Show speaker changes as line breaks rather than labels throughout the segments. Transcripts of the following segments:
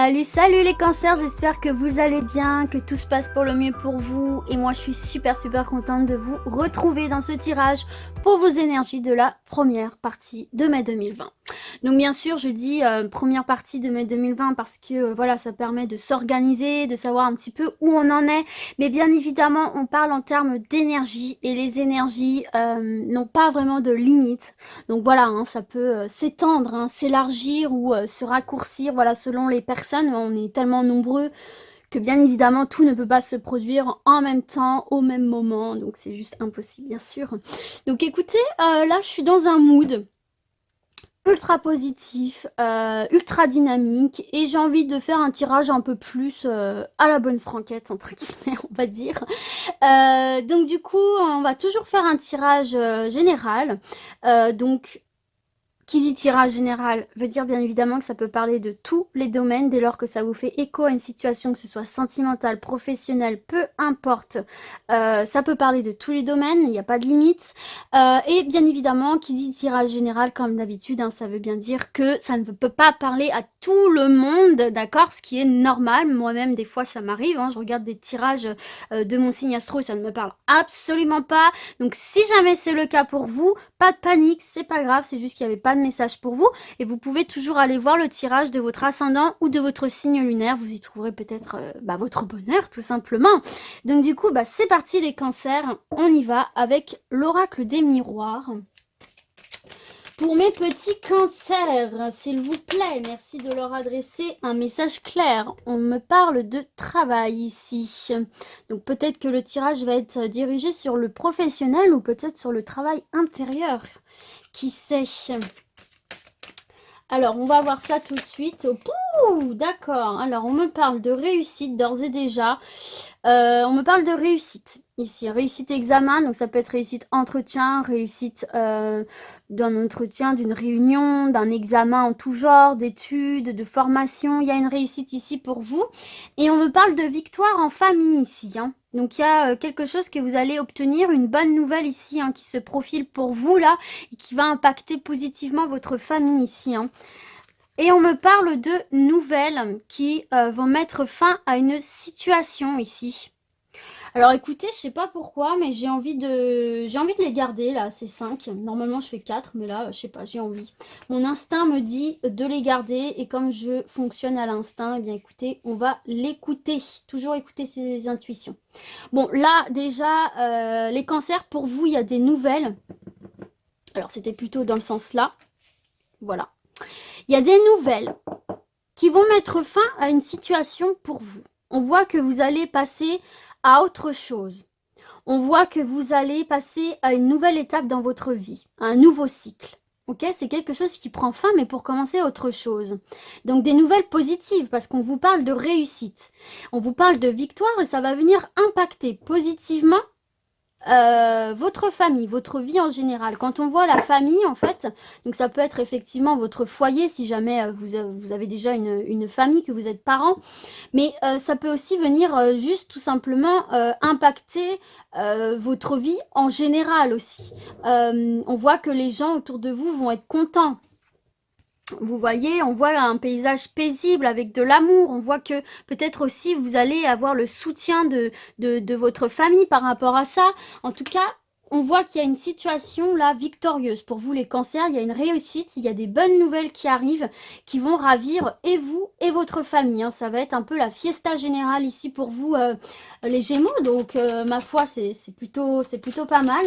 Salut les cancers, j'espère que vous allez bien, que tout se passe pour le mieux pour vous. Et moi je suis super contente de vous retrouver dans ce tirage pour vos énergies de la première partie de mai 2020. Donc bien sûr je dis première partie de mai 2020 parce que voilà, ça permet de s'organiser, de savoir un petit peu où on en est. Mais bien évidemment on parle en termes d'énergie et les énergies n'ont pas vraiment de limite. Donc voilà, hein, ça peut s'étendre, hein, s'élargir ou se raccourcir, voilà, selon les personnes. On est tellement nombreux que bien évidemment tout ne peut pas se produire en même temps, au même moment. Donc c'est juste impossible, bien sûr. Donc écoutez, là je suis dans un mood ultra positif, ultra dynamique, et j'ai envie de faire un tirage un peu plus à la bonne franquette, entre guillemets, on va dire. Donc du coup, on va toujours faire un tirage général. Donc qui dit tirage général veut dire bien évidemment que ça peut parler de tous les domaines dès lors que ça vous fait écho à une situation, que ce soit sentimentale, professionnelle, peu importe. Ça peut parler de tous les domaines, il n'y a pas de limite. Et bien évidemment, qui dit tirage général, comme d'habitude, hein, ça veut bien dire que ça ne peut pas parler à tout le monde, d'accord? Ce qui est normal. Moi-même, des fois, ça m'arrive. Hein, je regarde des tirages de mon signe astro et ça ne me parle absolument pas. Donc si jamais c'est le cas pour vous, pas de panique, c'est pas grave, c'est juste qu'il n'y avait pas de message pour vous. Et vous pouvez toujours aller voir le tirage de votre ascendant ou de votre signe lunaire. Vous y trouverez peut-être votre bonheur, tout simplement. Donc du coup, c'est parti les cancers. On y va avec l'oracle des miroirs. Pour mes petits cancers, s'il vous plaît, merci de leur adresser un message clair. On me parle de travail ici. Donc peut-être que le tirage va être dirigé sur le professionnel ou peut-être sur le travail intérieur. Qui sait? Alors, on va voir ça tout de suite. Oh, d'accord. Alors, on me parle de réussite d'ores et déjà. On me parle de réussite ici. Réussite examen, donc ça peut être réussite entretien, réussite d'un entretien, d'une réunion, d'un examen en tout genre, d'études, de formation. Il y a une réussite ici pour vous. Et on me parle de victoire en famille ici. Hein. Donc il y a quelque chose que vous allez obtenir, une bonne nouvelle ici hein, qui se profile pour vous là et qui va impacter positivement votre famille ici. Hein. Et on me parle de nouvelles qui vont mettre fin à une situation ici. Alors écoutez, je sais pas pourquoi, mais j'ai envie de les garder là, ces 5. Normalement je fais 4, mais là, je sais pas, j'ai envie. Mon instinct me dit de les garder et comme je fonctionne à l'instinct, eh bien écoutez, on va l'écouter. Toujours écouter ses intuitions. Bon, là déjà, les cancers, pour vous, il y a des nouvelles. Alors c'était plutôt dans le sens là. Voilà. Il y a des nouvelles qui vont mettre fin à une situation pour vous. On voit que vous allez passer à autre chose. On voit que vous allez passer à une nouvelle étape dans votre vie, à un nouveau cycle. Ok, c'est quelque chose qui prend fin, mais pour commencer autre chose. Donc des nouvelles positives, parce qu'on vous parle de réussite. On vous parle de victoire et ça va venir impacter positivement votre famille, votre vie en général. Quand on voit la famille, en fait, donc ça peut être effectivement votre foyer, si jamais vous avez déjà une famille, que vous êtes parents, mais ça peut aussi venir juste tout simplement impacter votre vie en général aussi. On voit que les gens autour de vous vont être contents. Vous voyez, on voit un paysage paisible avec de l'amour. On voit que peut-être aussi vous allez avoir le soutien de votre famille par rapport à ça. En tout cas, on voit qu'il y a une situation là victorieuse. Pour vous les cancers, il y a une réussite, il y a des bonnes nouvelles qui arrivent, qui vont ravir et vous et votre famille. Hein. Ça va être un peu la fiesta générale ici pour vous les Gémeaux. Donc ma foi, c'est plutôt pas mal.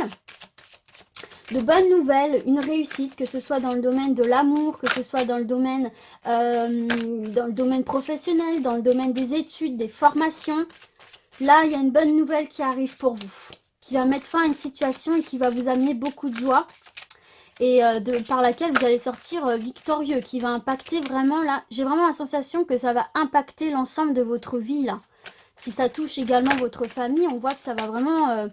De bonnes nouvelles, une réussite, que ce soit dans le domaine de l'amour, que ce soit dans le domaine professionnel, dans le domaine des études, des formations. Là, il y a une bonne nouvelle qui arrive pour vous, qui va mettre fin à une situation et qui va vous amener beaucoup de joie et par laquelle vous allez sortir victorieux, qui va impacter vraiment là. J'ai vraiment la sensation que ça va impacter l'ensemble de votre vie là. Si ça touche également votre famille, on voit que ça va vraiment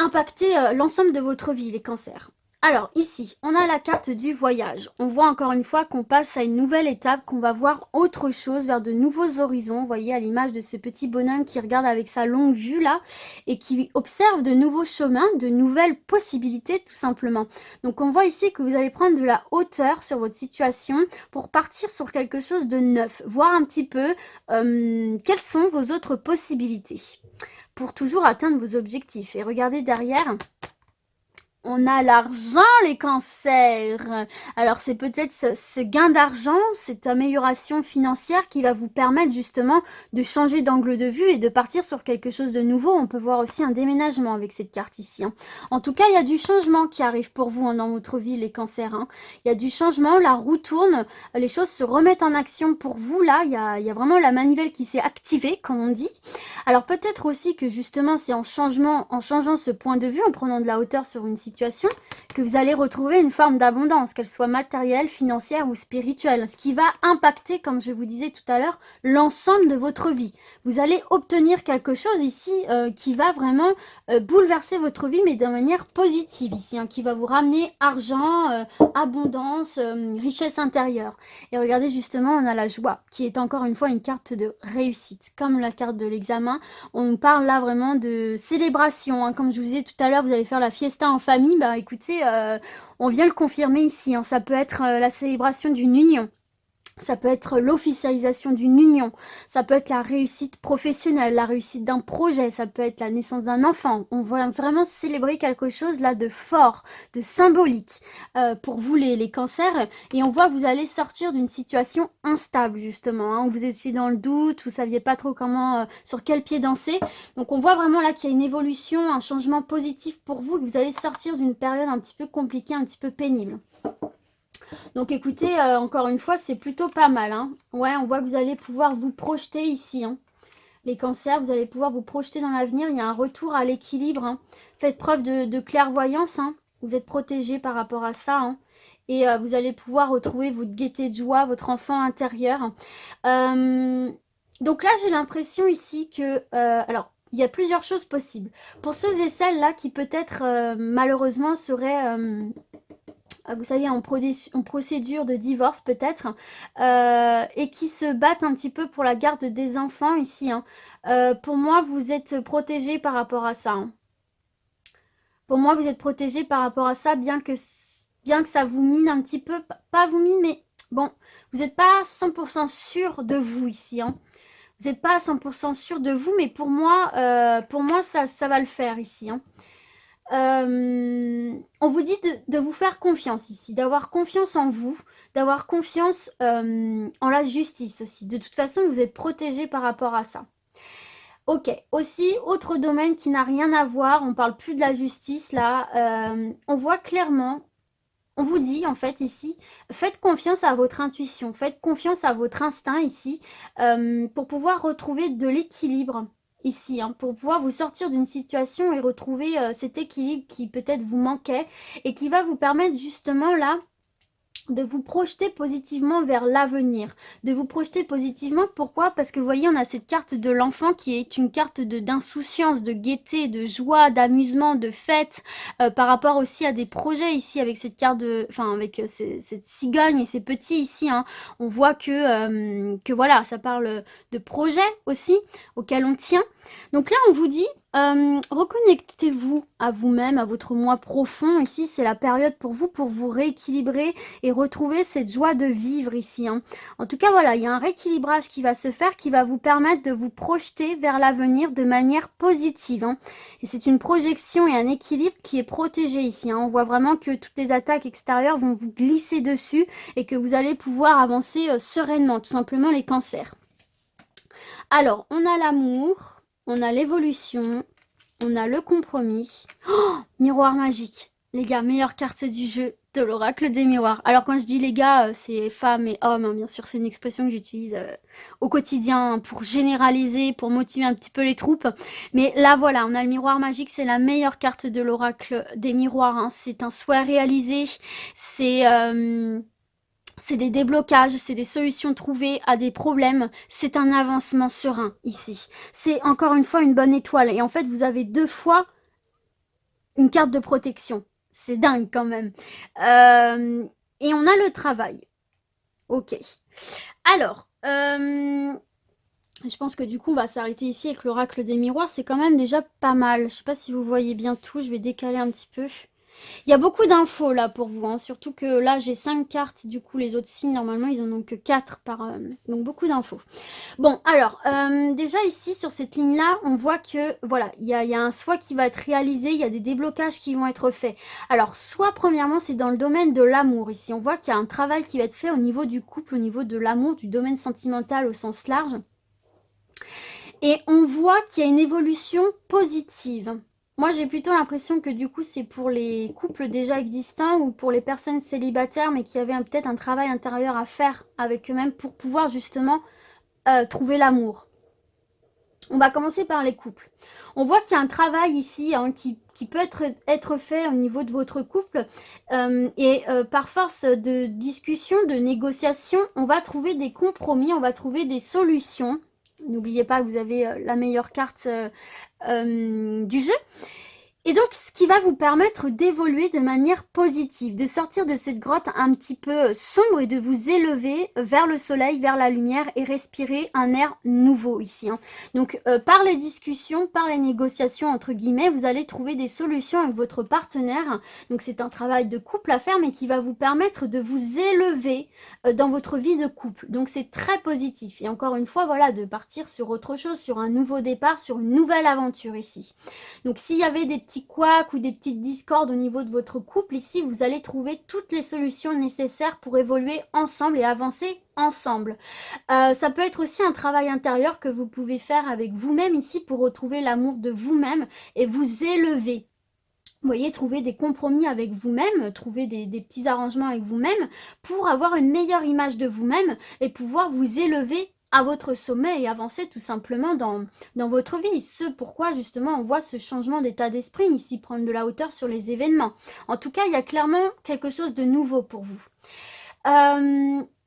impacter l'ensemble de votre vie, les cancers. Alors ici, on a la carte du voyage. On voit encore une fois qu'on passe à une nouvelle étape, qu'on va voir autre chose, vers de nouveaux horizons. Vous voyez à l'image de ce petit bonhomme qui regarde avec sa longue vue là et qui observe de nouveaux chemins, de nouvelles possibilités tout simplement. Donc on voit ici que vous allez prendre de la hauteur sur votre situation pour partir sur quelque chose de neuf, voir un petit peu quelles sont vos autres possibilités pour toujours atteindre vos objectifs. Et regardez derrière. On a l'argent, les cancers. Alors, c'est peut-être ce gain d'argent, cette amélioration financière qui va vous permettre justement de changer d'angle de vue et de partir sur quelque chose de nouveau. On peut voir aussi un déménagement avec cette carte ici. En tout cas, il y a du changement qui arrive pour vous dans votre vie, les cancers. Il y a du changement, la roue tourne, les choses se remettent en action pour vous. Là, il y a vraiment la manivelle qui s'est activée, comme on dit. Alors, peut-être aussi que justement, c'est en changeant ce point de vue, en prenant de la hauteur sur une situation, que vous allez retrouver une forme d'abondance, qu'elle soit matérielle, financière ou spirituelle, ce qui va impacter, comme je vous disais tout à l'heure, l'ensemble de votre vie. Vous allez obtenir quelque chose ici qui va vraiment bouleverser votre vie, mais de manière positive ici, qui va vous ramener argent, abondance, richesse intérieure. Et regardez justement, on a la joie, qui est encore une fois une carte de réussite, comme la carte de l'examen. On parle là vraiment de célébration, comme je vous disais tout à l'heure, vous allez faire la fiesta en famille. Bah écoutez, on vient le confirmer ici. Ça peut être la célébration d'une union. Ça peut être l'officialisation d'une union. Ça peut être la réussite professionnelle, la réussite d'un projet. Ça peut être la naissance d'un enfant. On va vraiment célébrer quelque chose là de fort, de symbolique pour vous les cancers. Et on voit que vous allez sortir d'une situation instable justement. Où vous étiez dans le doute, vous ne saviez pas trop comment, sur quel pied danser. Donc on voit vraiment là qu'il y a une évolution, un changement positif pour vous. Que vous allez sortir d'une période un petit peu compliquée, un petit peu pénible. Donc écoutez, encore une fois, c'est plutôt pas mal. Ouais, on voit que vous allez pouvoir vous projeter ici. Les cancers, vous allez pouvoir vous projeter dans l'avenir. Il y a un retour à l'équilibre. Faites preuve de clairvoyance. Vous êtes protégé par rapport à ça. Et vous allez pouvoir retrouver votre gaieté de joie, votre enfant intérieur. Donc là, j'ai l'impression ici que... alors, il y a plusieurs choses possibles. Pour ceux et celles-là qui peut-être, malheureusement, seraient... vous savez, en procédure de divorce peut-être, et qui se battent un petit peu pour la garde des enfants ici. Pour moi, vous êtes protégés par rapport à ça. Pour moi, vous êtes protégés par rapport à ça, bien que ça vous mine un petit peu. Pas vous mine, mais bon, vous n'êtes pas 100% sûr de vous ici. Vous n'êtes pas à 100% sûr de vous, mais pour moi, ça va le faire ici. On vous dit de vous faire confiance ici, d'avoir confiance en vous, d'avoir confiance en la justice aussi. De toute façon, vous êtes protégé par rapport à ça. Ok, aussi, autre domaine qui n'a rien à voir, on parle plus de la justice là, on voit clairement, on vous dit en fait ici, faites confiance à votre intuition, faites confiance à votre instinct ici, pour pouvoir retrouver de l'équilibre ici, pour pouvoir vous sortir d'une situation et retrouver cet équilibre qui peut-être vous manquait et qui va vous permettre justement là de vous projeter positivement vers l'avenir, de vous projeter positivement. Pourquoi? Parce que vous voyez, on a cette carte de l'enfant qui est une carte d'insouciance, de gaieté, de joie, d'amusement, de fête, par rapport aussi à des projets ici avec cette carte de, enfin avec cette cigogne et ces petits ici. On voit que voilà, ça parle de projets aussi auxquels on tient. Donc là, on vous dit, reconnectez-vous à vous-même, à votre moi profond. Ici, c'est la période pour vous rééquilibrer et retrouver cette joie de vivre ici. En tout cas, voilà, il y a un rééquilibrage qui va se faire, qui va vous permettre de vous projeter vers l'avenir de manière positive. Et c'est une projection et un équilibre qui est protégé ici. On voit vraiment que toutes les attaques extérieures vont vous glisser dessus et que vous allez pouvoir avancer sereinement, tout simplement les cancers. Alors, on a l'amour. On a l'évolution, on a le compromis. Oh, miroir magique. Les gars, meilleure carte du jeu de l'oracle des miroirs. Alors quand je dis les gars, c'est femmes et hommes, bien sûr, c'est une expression que j'utilise au quotidien pour généraliser, pour motiver un petit peu les troupes. Mais là, voilà, on a le miroir magique, c'est la meilleure carte de l'oracle des miroirs. C'est un souhait réalisé, c'est des déblocages, c'est des solutions trouvées à des problèmes. C'est un avancement serein ici. C'est encore une fois une bonne étoile. Et en fait, vous avez deux fois une carte de protection. C'est dingue quand même. Et on a le travail. Ok. Alors, je pense que du coup, on va s'arrêter ici avec l'oracle des miroirs. C'est quand même déjà pas mal. Je sais pas si vous voyez bien tout. Je vais décaler un petit peu. Il y a beaucoup d'infos là pour vous, hein. Surtout que là, j'ai 5 cartes. Du coup, les autres signes, normalement, ils en ont que 4 par... donc, beaucoup d'infos. Bon, alors, déjà ici, sur cette ligne-là, on voit que, voilà, il y a un souhait qui va être réalisé, il y a des déblocages qui vont être faits. Alors, soit, premièrement, c'est dans le domaine de l'amour. Ici, on voit qu'il y a un travail qui va être fait au niveau du couple, au niveau de l'amour, du domaine sentimental au sens large. Et on voit qu'il y a une évolution positive. Moi, j'ai plutôt l'impression que du coup, c'est pour les couples déjà existants ou pour les personnes célibataires, mais qui avaient peut-être un travail intérieur à faire avec eux-mêmes pour pouvoir justement trouver l'amour. On va commencer par les couples. On voit qu'il y a un travail ici hein, qui peut être fait au niveau de votre couple et par force de discussion, de négociation, on va trouver des compromis, on va trouver des solutions. N'oubliez pas que vous avez la meilleure carte du jeu. Et donc, ce qui va vous permettre d'évoluer de manière positive, de sortir de cette grotte un petit peu sombre et de vous élever vers le soleil, vers la lumière et respirer un air nouveau ici. Hein. Donc, par les discussions, par les négociations, entre guillemets, vous allez trouver des solutions avec votre partenaire. Donc, c'est un travail de couple à faire, mais qui va vous permettre de vous élever dans votre vie de couple. Donc, c'est très positif. Et encore une fois, voilà, de partir sur autre chose, sur un nouveau départ, sur une nouvelle aventure ici. Donc, s'il y avait des petits couacs ou des petites discordes au niveau de votre couple, ici, vous allez trouver toutes les solutions nécessaires pour évoluer ensemble et avancer ensemble. Ça peut être aussi un travail intérieur que vous pouvez faire avec vous-même ici pour retrouver l'amour de vous-même et vous élever. Vous voyez, trouver des compromis avec vous-même, trouver des petits arrangements avec vous-même pour avoir une meilleure image de vous-même et pouvoir vous élever à votre sommet et avancer tout simplement dans votre vie. Ce pourquoi justement on voit ce changement d'état d'esprit ici, prendre de la hauteur sur les événements. En tout cas, il y a clairement quelque chose de nouveau pour vous.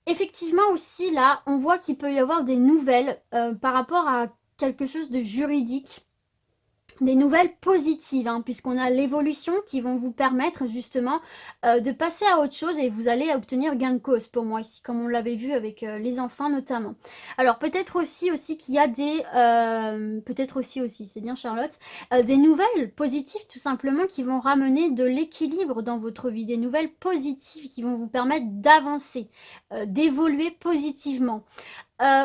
Effectivement aussi là, on voit qu'il peut y avoir des nouvelles par rapport à quelque chose de juridique. Des nouvelles positives, hein, puisqu'on a l'évolution qui vont vous permettre justement de passer à autre chose et vous allez obtenir gain de cause pour moi ici, comme on l'avait vu avec les enfants notamment. Alors peut-être aussi qu'il y a des... peut-être aussi, c'est bien Charlotte, des nouvelles positives tout simplement qui vont ramener de l'équilibre dans votre vie, des nouvelles positives qui vont vous permettre d'avancer, d'évoluer positivement.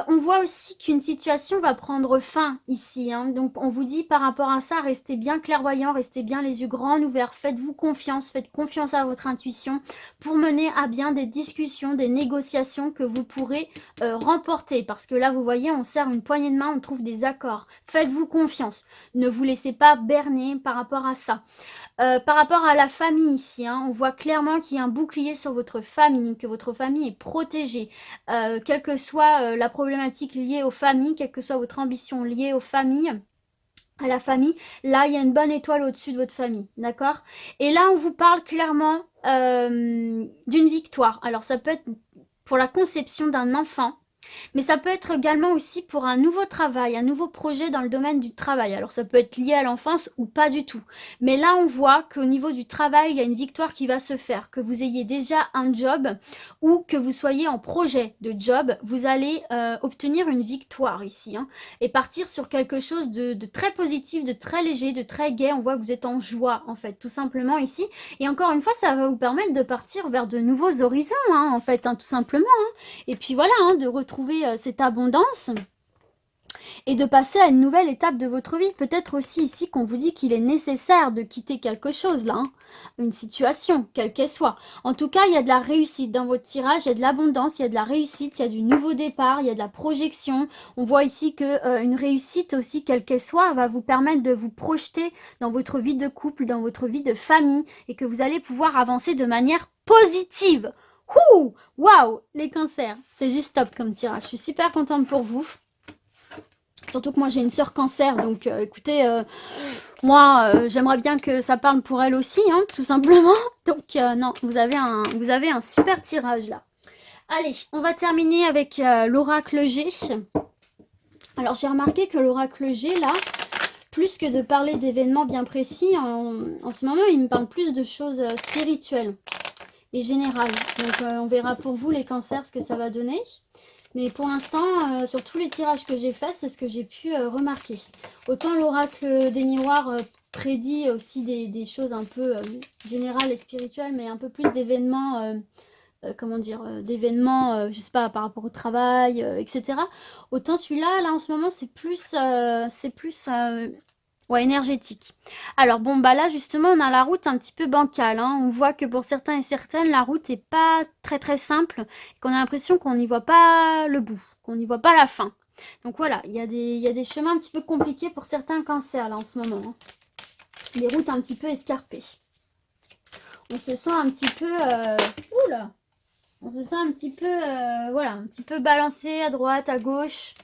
On voit aussi qu'une situation va prendre fin ici. Hein. Donc, on vous dit par rapport à ça, restez bien clairvoyant, restez bien les yeux grands ouverts. Faites-vous confiance, faites confiance à votre intuition pour mener à bien des discussions, des négociations que vous pourrez remporter. Parce que là, vous voyez, on serre une poignée de main, on trouve des accords. Faites-vous confiance. Ne vous laissez pas berner par rapport à ça. Par rapport à la famille ici, hein, on voit clairement qu'il y a un bouclier sur votre famille, que votre famille est protégée. Quelle que soit la problématique liée aux familles, quelle que soit votre ambition liée aux familles, à la famille, là il y a une bonne étoile au-dessus de votre famille, d'accord? Et là on vous parle clairement d'une victoire. Alors ça peut être pour la conception d'un enfant, mais ça peut être également aussi pour un nouveau travail, un nouveau projet dans le domaine du travail. Alors ça peut être lié à l'enfance ou pas du tout. Mais là, on voit qu'au niveau du travail, il y a une victoire qui va se faire. Que vous ayez déjà un job ou que vous soyez en projet de job, vous allez obtenir une victoire ici. Hein, et partir sur quelque chose de très positif, de très léger, de très gai. On voit que vous êtes en joie, en fait, tout simplement ici. Et encore une fois, ça va vous permettre de partir vers de nouveaux horizons, hein, en fait, hein, tout simplement. Hein. Et puis voilà, hein, de retrouver cette abondance et de passer à une nouvelle étape de votre vie. Peut-être aussi ici qu'on vous dit qu'il est nécessaire de quitter quelque chose là, hein, une situation, quelle qu'elle soit. En tout cas, il y a de la réussite dans votre tirage, il y a de l'abondance, il y a de la réussite, il y a du nouveau départ, il y a de la projection. On voit ici que une réussite aussi, quelle qu'elle soit, va vous permettre de vous projeter dans votre vie de couple, dans votre vie de famille et que vous allez pouvoir avancer de manière positive. Ouh, waouh, les cancers, c'est juste top comme tirage. Je suis super contente pour vous. Surtout que moi j'ai une sœur cancer, donc écoutez, moi j'aimerais bien que ça parle pour elle aussi, hein, tout simplement. Donc non, vous avez un super tirage là. Allez, on va terminer avec l'oracle G. Alors j'ai remarqué que l'oracle G là, plus que de parler d'événements bien précis, en ce moment, il me parle plus de choses spirituelles et générales. Donc, on verra pour vous, les cancers, ce que ça va donner. Mais pour l'instant, sur tous les tirages que j'ai faits, c'est ce que j'ai pu remarquer. Autant l'oracle des miroirs prédit aussi des choses un peu générales et spirituelles, mais un peu plus d'événements, comment dire, d'événements, je sais pas, par rapport au travail, etc. Autant celui-là, là en ce moment, c'est plus, ouais, énergétique. Alors bon, bah là justement, on a la route un petit peu bancale, hein. On voit que pour certains et certaines, la route est pas très très simple, et qu'on a l'impression qu'on n'y voit pas le bout, qu'on n'y voit pas la fin. Donc voilà, il y a des chemins un petit peu compliqués pour certains cancers là en ce moment, hein. Des routes un petit peu escarpées. On se sent un petit peu... oula, on se sent un petit peu, voilà, un petit peu balancé à droite, à gauche.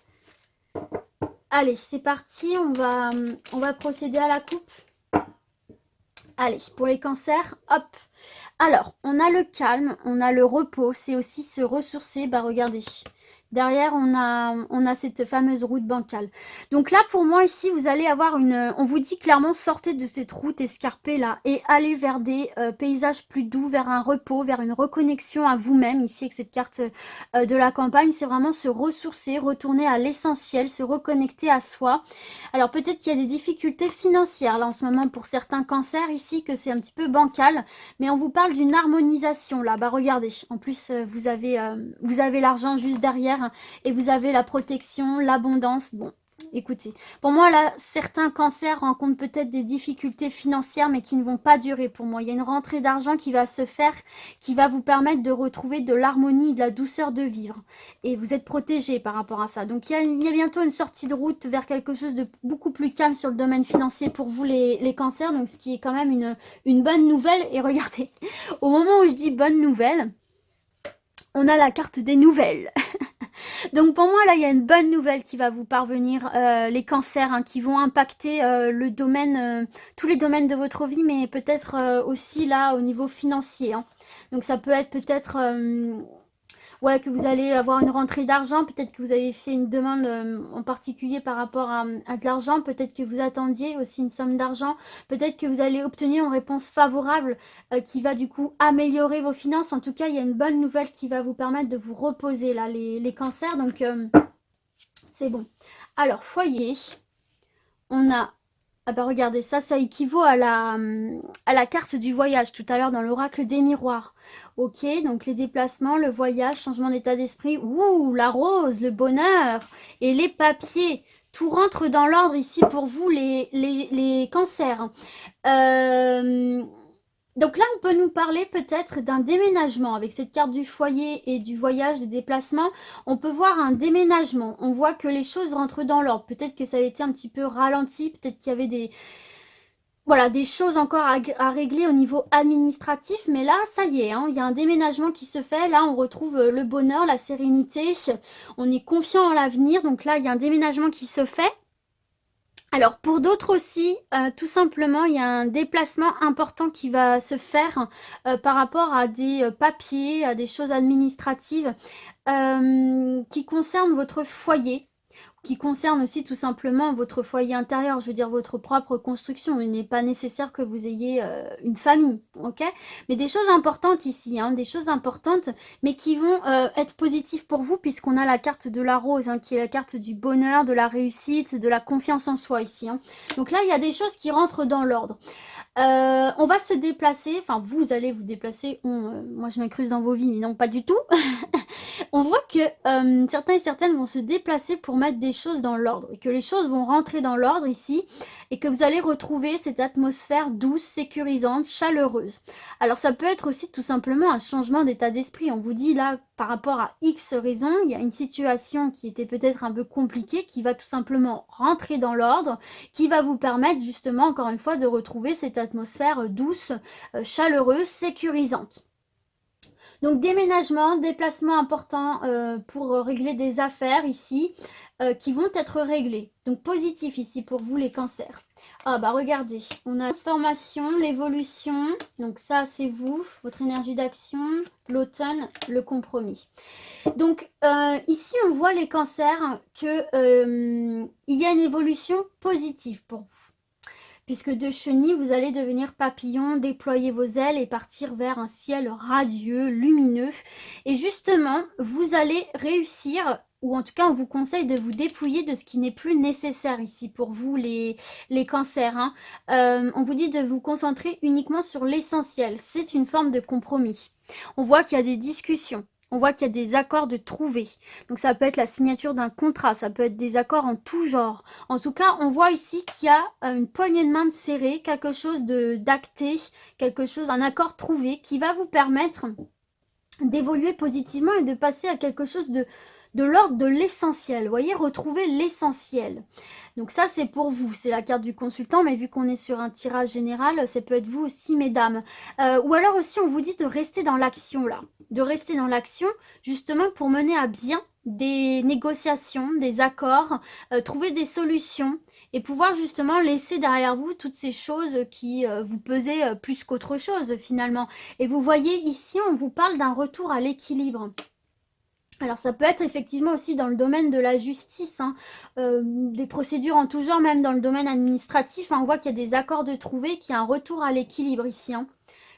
Allez, c'est parti, on va procéder à la coupe. Allez, pour les cancers, hop. Alors, on a le calme, on a le repos, c'est aussi se ressourcer. Bah regardez, derrière on a cette fameuse route bancale. Donc là pour moi ici vous allez avoir on vous dit clairement sortez de cette route escarpée là et allez vers des paysages plus doux, vers un repos, vers une reconnexion à vous-même. Ici avec cette carte de la campagne, c'est vraiment se ressourcer, retourner à l'essentiel, se reconnecter à soi. Alors peut-être qu'il y a des difficultés financières là en ce moment pour certains cancers ici, que c'est un petit peu bancal, mais on vous parle d'une harmonisation là. Bah regardez, en plus vous avez l'argent juste derrière et vous avez la protection, l'abondance. Bon, écoutez, pour moi là, certains cancers rencontrent peut-être des difficultés financières, mais qui ne vont pas durer pour moi. Il y a une rentrée d'argent qui va se faire, qui va vous permettre de retrouver de l'harmonie, de la douceur de vivre. Et vous êtes protégé par rapport à ça. Donc il y a bientôt une sortie de route vers quelque chose de beaucoup plus calme sur le domaine financier pour vous les cancers. Donc ce qui est quand même une bonne nouvelle. Et regardez, au moment où je dis bonne nouvelle, on a la carte des nouvelles. Donc pour moi, là, il y a une bonne nouvelle qui va vous parvenir, les cancers, hein, qui vont impacter le domaine, tous les domaines de votre vie, mais peut-être aussi là au niveau financier, hein. Donc ça peut être peut-être ouais, que vous allez avoir une rentrée d'argent, peut-être que vous avez fait une demande en particulier par rapport à de l'argent, peut-être que vous attendiez aussi une somme d'argent, peut-être que vous allez obtenir une réponse favorable qui va du coup améliorer vos finances. En tout cas, il y a une bonne nouvelle qui va vous permettre de vous reposer là, les cancers, donc c'est bon. Alors, foyer, on a... Ah bah regardez, ça équivaut à la carte du voyage tout à l'heure dans l'oracle des miroirs. Ok, donc les déplacements, le voyage, changement d'état d'esprit, ouh, la rose, le bonheur et les papiers. Tout rentre dans l'ordre ici pour vous les cancers. Donc là, on peut nous parler peut-être d'un déménagement. Avec cette carte du foyer et du voyage, des déplacements, on peut voir un déménagement. On voit que les choses rentrent dans l'ordre. Peut-être que ça avait été un petit peu ralenti, peut-être qu'il y avait voilà, des choses encore à régler au niveau administratif. Mais là, ça y est, hein, il y a un déménagement qui se fait. Là, on retrouve le bonheur, la sérénité. On est confiant en l'avenir. Donc là, il y a un déménagement qui se fait. Alors pour d'autres aussi, tout simplement, il y a un déplacement important qui va se faire par rapport à des papiers, à des choses administratives qui concernent votre foyer, qui concerne aussi tout simplement votre foyer intérieur, je veux dire votre propre construction. Il n'est pas nécessaire que vous ayez une famille, ok? Mais des choses importantes ici, hein, des choses importantes, mais qui vont être positives pour vous, puisqu'on a la carte de la rose, hein, qui est la carte du bonheur, de la réussite, de la confiance en soi ici, hein. Donc là, il y a des choses qui rentrent dans l'ordre. On va se déplacer, enfin vous allez vous déplacer, moi je m'incruse dans vos vies, mais non pas du tout. On voit que certains et certaines vont se déplacer pour mettre des choses dans l'ordre, et que les choses vont rentrer dans l'ordre ici, et que vous allez retrouver cette atmosphère douce, sécurisante, chaleureuse. Alors ça peut être aussi tout simplement un changement d'état d'esprit. On vous dit là, par rapport à X raisons, il y a une situation qui était peut-être un peu compliquée, qui va tout simplement rentrer dans l'ordre, qui va vous permettre justement, encore une fois, de retrouver cette atmosphère douce, chaleureuse, sécurisante. Donc déménagement, déplacement important pour régler des affaires ici qui vont être réglées. Donc positif ici pour vous les cancers. Ah bah regardez, on a la transformation, l'évolution. Donc ça c'est vous, votre énergie d'action, l'automne, le compromis. Donc ici on voit les cancers que il y a une évolution positive pour vous. puisque de chenille, vous allez devenir papillon, déployer vos ailes et partir vers un ciel radieux, lumineux. Et justement, vous allez réussir, ou en tout cas, on vous conseille de vous dépouiller de ce qui n'est plus nécessaire ici pour vous, les cancers, hein. On vous dit de vous concentrer uniquement sur l'essentiel. C'est une forme de compromis. On voit qu'il y a des discussions. On voit qu'il y a des accords de trouver. Donc ça peut être la signature d'un contrat, ça peut être des accords en tout genre. En tout cas, on voit ici qu'il y a une poignée de main de serrée, quelque chose d'acté, quelque chose, un accord trouvé qui va vous permettre d'évoluer positivement et de passer à quelque chose de l'ordre de l'essentiel. Vous voyez, retrouver l'essentiel. Donc ça, c'est pour vous. C'est la carte du consultant, mais vu qu'on est sur un tirage général, ça peut être vous aussi, mesdames. Ou alors aussi, on vous dit de rester dans l'action, là. De rester dans l'action, justement, pour mener à bien des négociations, des accords, trouver des solutions et pouvoir justement laisser derrière vous toutes ces choses qui vous pesaient plus qu'autre chose, finalement. Et vous voyez ici, on vous parle d'un retour à l'équilibre. Alors ça peut être effectivement aussi dans le domaine de la justice, hein, des procédures en tout genre, même dans le domaine administratif, hein, on voit qu'il y a des accords de trouver, qu'il y a un retour à l'équilibre ici, hein.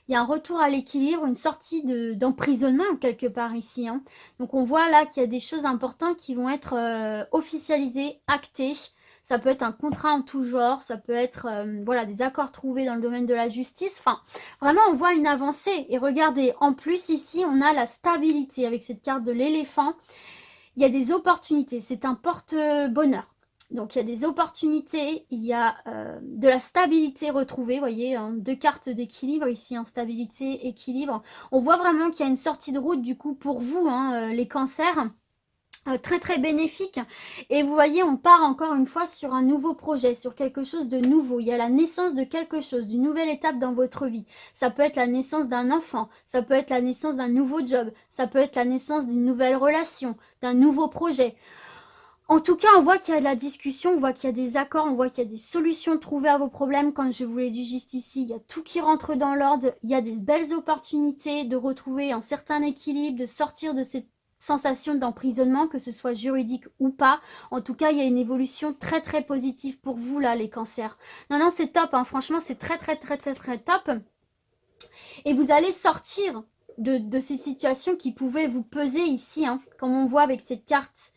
Il y a un retour à l'équilibre, une sortie d'emprisonnement quelque part ici, hein. Donc on voit là qu'il y a des choses importantes qui vont être officialisées, actées. Ça peut être un contrat en tout genre, ça peut être voilà, des accords trouvés dans le domaine de la justice. Enfin, vraiment, on voit une avancée. Et regardez, en plus, ici, on a la stabilité avec cette carte de l'éléphant. Il y a des opportunités. C'est un porte-bonheur. Donc, il y a des opportunités, il y a de la stabilité retrouvée. Vous voyez, hein, deux cartes d'équilibre ici, hein, stabilité, équilibre. On voit vraiment qu'il y a une sortie de route, du coup, pour vous, hein, les cancers. Très très bénéfique. Et vous voyez, on part encore une fois sur un nouveau projet, sur quelque chose de nouveau. Il y a la naissance de quelque chose, d'une nouvelle étape dans votre vie. Ça peut être la naissance d'un enfant, ça peut être la naissance d'un nouveau job, ça peut être la naissance d'une nouvelle relation, d'un nouveau projet. En tout cas, on voit qu'il y a de la discussion, on voit qu'il y a des accords, on voit qu'il y a des solutions trouvées à vos problèmes. Comme je vous l'ai dit juste ici, il y a tout qui rentre dans l'ordre. Il y a des belles opportunités de retrouver un certain équilibre, de sortir de cette sensation d'emprisonnement, que ce soit juridique ou pas. En tout cas, il y a une évolution très très positive pour vous là, les cancers. Non, non, c'est top, hein. Franchement, c'est très très très très très top. Et vous allez sortir de ces situations qui pouvaient vous peser ici, hein, comme on voit avec cette carte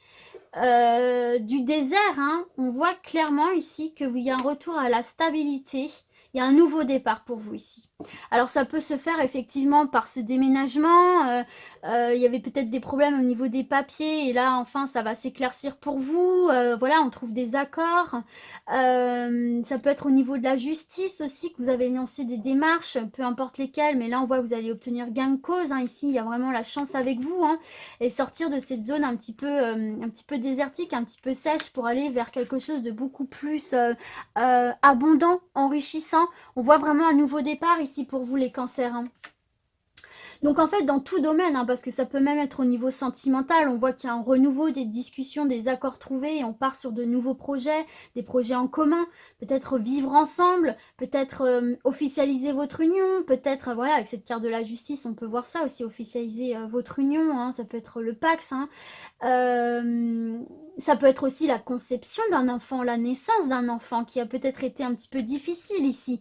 du désert, hein. On voit clairement ici qu'il y a un retour à la stabilité. Il y a un nouveau départ pour vous ici. Alors ça peut se faire effectivement par ce déménagement. Il y avait peut-être des problèmes au niveau des papiers et là enfin ça va s'éclaircir pour vous. Voilà, on trouve des accords. Ça peut être au niveau de la justice aussi que vous avez lancé des démarches, peu importe lesquelles, mais là on voit que vous allez obtenir gain de cause, hein. Ici il y a vraiment la chance avec vous, hein, et sortir de cette zone un petit peu désertique, un petit peu sèche pour aller vers quelque chose de beaucoup plus abondant, enrichissant. On voit vraiment un nouveau départ ici pour vous les cancers, hein. Donc en fait, dans tout domaine, hein, parce que ça peut même être au niveau sentimental, on voit qu'il y a un renouveau des discussions, des accords trouvés, et on part sur de nouveaux projets, des projets en commun, peut-être vivre ensemble, peut-être officialiser votre union, peut-être, voilà, avec cette carte de la justice, on peut voir ça aussi, officialiser votre union, hein, ça peut être le Pax, hein. Ça peut être aussi la conception d'un enfant, la naissance d'un enfant qui a peut-être été un petit peu difficile ici.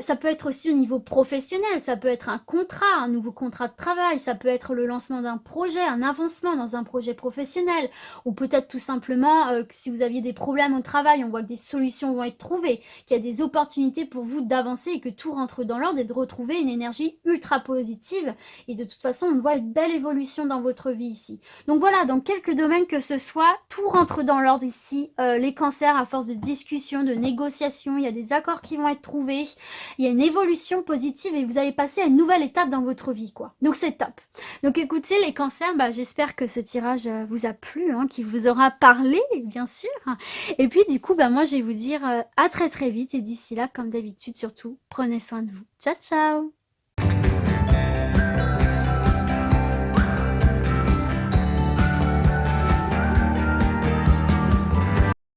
Ça peut être aussi au niveau professionnel, ça peut être un contrat, un nouveau contrat de travail, ça peut être le lancement d'un projet, un avancement dans un projet professionnel, ou peut-être tout simplement que si vous aviez des problèmes au travail, on voit que des solutions vont être trouvées, qu'il y a des opportunités pour vous d'avancer et que tout rentre dans l'ordre et de retrouver une énergie ultra positive. Et de toute façon, on voit une belle évolution dans votre vie ici. Donc voilà, dans quelques domaines que ce soit, tout rentre dans l'ordre ici. Les cancers, à force de discussion, de négociation, il y a des accords qui vont être trouvés. Il y a une évolution positive et vous allez passer à une nouvelle étape dans votre vie, quoi. Donc c'est top. Donc écoutez les cancers, j'espère que ce tirage vous a plu, hein, qu'il vous aura parlé, bien sûr. Et puis du coup, moi je vais vous dire à très très vite et d'ici là, comme d'habitude surtout, prenez soin de vous. Ciao ciao.